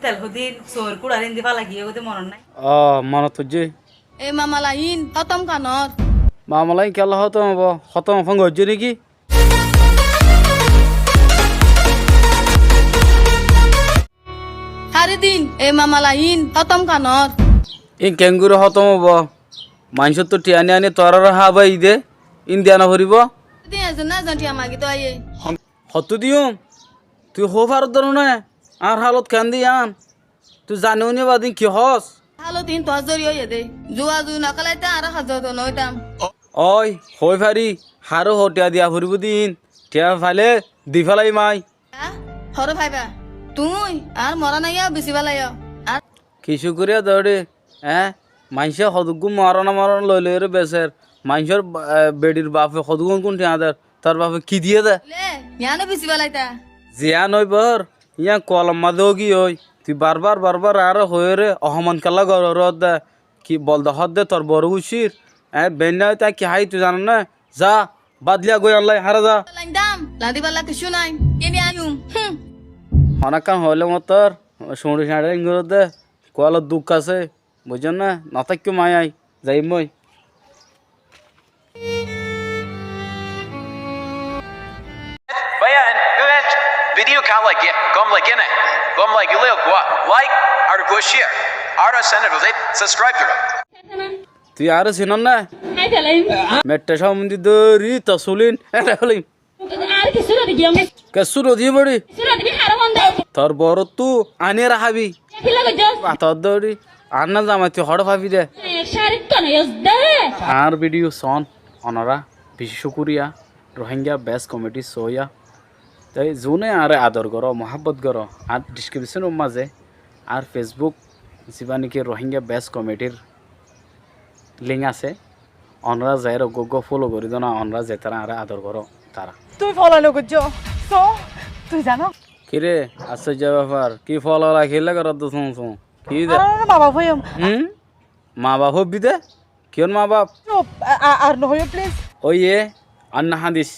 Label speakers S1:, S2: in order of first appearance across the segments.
S1: তেল হদিন সোর কুড়ার ইন্দি ফালা গিয়ে ওদের মরণ নাই
S2: মনত যে
S3: এ মামালাইন খতম কানত
S2: মামলাই কেলা হতো হতম ফঙ্গ হচ্ছে নাকি
S3: সারি দিন এ মামালাইন খতম কানত
S2: ইন কেঙ্গুরে হতম হব মানুষের তো টিয়ানি আনি তরার হাবাই দে ইন্ডিয়ানা ভরিব
S3: দিন এজন না জানটি আমাকে তো আইয়ে
S2: হত দিও তুই হো ভারত ধরো না আর হালত কেন দি আন তুই জানিও নি বাদিন কি হস
S3: হালো তিন তো জরি হইয়ে দে জুয়া জু নকলাইতা আর হাজার তো নইতাম
S2: ওই হই ফারি হারো হটিয়া দিয়া ভরিব দিন টিয়া ফালে দি ফেলাই মাই
S3: হর ভাইবা তুই আর মরা নাই বেশি ভালাই আর
S2: কিছু করিয়া দৌড়ে মানুষে সদুগু মরনা লই লই রে বেসের মানুষের বেডির বাপে সদুগুন কোন টিয়া দেয় তার বাপে কি দিয়ে দে
S3: লে ইয়ানো বেশি ভালাইতা
S2: জিয়া নই বর ইয়া কলম মাদেও কি হই তুই বারবার আর হয়ে রে অহমান কালা গরত দে কি বল দহত দে তোর বড় উচির বেন্যা তা কি হাই তুই জান না যা বাদলিয়া গই আল্লাহ হারা যা
S3: লাইন্দাম লাদি বালা কিছু নাই কেনি আয়ুম
S2: অনেকক্ষণ হইলে মতর শুঁড়ি সাঁড়ে ইঙ্গুর দে কোয়াল দুঃখ আছে বুঝছেন না নতাক্য মায়াই যাই মই
S4: Bayan, video kan lagi, kom lagi ni, kom lagi leo gua, like, ada gua share, ada send it, subscribe to it.
S2: তুই আর চিনন না মেট্টা সম্বন্ধি দরি তসুলিন এটা হলিম কেসু রদি বড়ি তোর বড় তু আনে রাখাবি তোর দৌড়ি আর না জামাই তুই হড় ভাবি দে আর ভিডিও সন অনরা বিশেষ করিয়া রোহিঙ্গা বেস্ট কমিটি সোয়া তাই যোনে আর আদর করো মহাব্বত করো আর ডিসক্রিপশনের মাঝে আর ফেসবুক যা নাকি রোহিঙ্গা বেস্ট কমিটির লিঙ্ক আছে অনরা যাই গো ফলো করি দো না অনরা যে তারা আর আদর করো তারা
S1: তুই ফলো করছো তো তুই জানো
S2: কিরে আশ্চর্য ব্যাপার কি ফলো রাখিলে কর তো শুন শুন কি দে
S1: বাবা ভাই
S2: মা বাপ হবি দে কিয়ন মা বাপ
S1: আর নহয় প্লিজ
S2: ওই এ আন্না হাদিস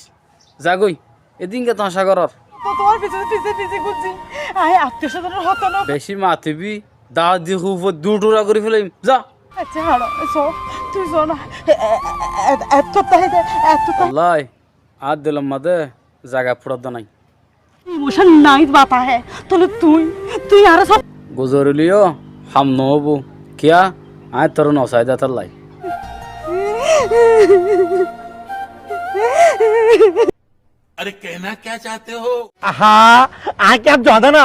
S2: যাগই এদিনকে তসা করর
S1: তো তোমার পিছনে পিছে ঘুরছি আয় আত্মীয় স্বজনের হতো না
S2: বেশি মাতিবি দাঁত দিয়ে খুব দুটুরা করে ফেলাম যা
S1: আচ্ছা হাড়ো সো তুই শোন এত তাহিদে এত
S2: আল্লাহ আর দিলাম মাদে জায়গা ফুরাদ নাই
S1: ইমোশন নাই বাতা है তাহলে তুই আর সব
S2: গুজরলিও হাম নহবো কিয়া আয় তোর নসাইদা তার লাই
S5: अरे कहना क्या चाहते हो
S6: हाँ आ क्या आप जादा ना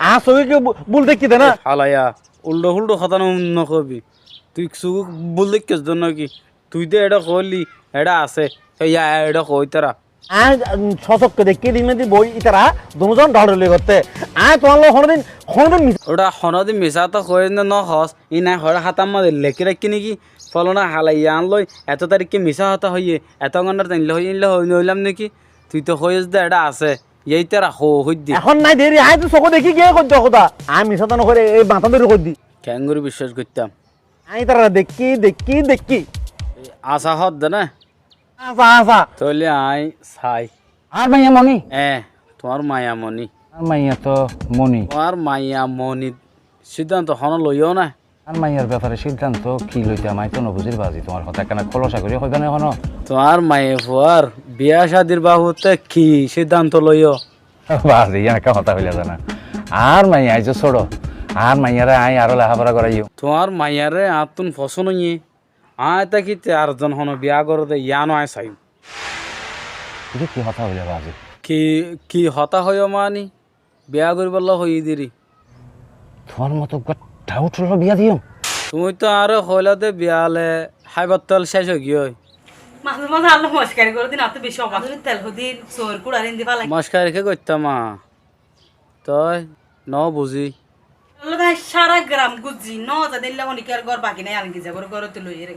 S6: आ सोए के बोल देख के देना
S2: হালাইয়া উল্টো উল্টো কথা নকবি তুই কিছু বল দেখিস জন্য কি তুই তো এটা কইলি এটা আছে ইয়া এটা কই তারা
S6: आ छसक के देख के दिन में दी बोई इतरा दोनों जन डर ले करते आ तो हम लोग होने दिन
S2: ওটা হনদি মিশা তো কই ন হস ই নাই হড়া হাতাম মধ্যে লেখি রাখি নাকি ফলনা হালাইয়া আনলই এত তারিখকে মিশা হতা হইয়ে এত ঘন্টার তাইলে হইলাম নাকি তুই তো কইস দে এটা আছে এই তারা হই দি
S6: এখন নাই দেরি আয় তো চকো দেখি গিয়ে করতে কথা আমি মিশাতা না করে এই মাথা ধরে কই দি
S2: ক্যাঙ্গুরি বিশ্বাস করতাম
S6: আই তারা দেখি
S2: আশা হত দে না
S6: আসা আসা
S2: তাহলে আই সাই
S6: আর মাইয়া মনি
S2: তোমার মায়ামণি
S6: আর মাইয়া তো মনি
S2: তোমার মায়ামণি সিদ্ধান্ত হন লইও না
S6: আর মাইয়ার ব্যাপারে সিদ্ধান্ত কি লইতে আমায় তো নবুজির বাজি তোমার কথা কেন খোলসা করি হইবে না এখনো
S2: তোমার মায়ে ফুয়ার বিয়া শাদির বাবুতে কি সিদ্ধান্ত লইও
S6: বাজি একা কথা হইলে জানা আর মাইয়া আইছো ছোড়ো আর মাইয়ারে আই আরো লেখাপড়া করাইও
S2: তোমার মাইয়ারে আতুন ফসন নিয়ে আয় তাকিতে আর জন হন বিয়া করতে ইয়ানো আয় চাই
S6: এটা কি কথা হইলে বাজি
S2: কি কি হতা হইও মানি বিয়া করিবার হই দিরি
S6: তোমার মতো গঠা উঠলো বিয়া দিও
S2: তুমি তো আর হইলাতে বিয়ালে হাইবার তেল শেষ হয়ে গিয়ে
S1: মাঝে মাঝে আল্লাহ মস্কারি করে দিন এত বেশি অবাক তেল হদিন সোর কুড়ার ইন্দি ফালা
S2: মস্কার রেখে করতাম তই ন বুঝি
S1: সারা গ্রাম গুজি ন যা দিল্লা অনেকের ঘর বাকি নাই আনকি যাবর ঘর তুই লইয়ে রে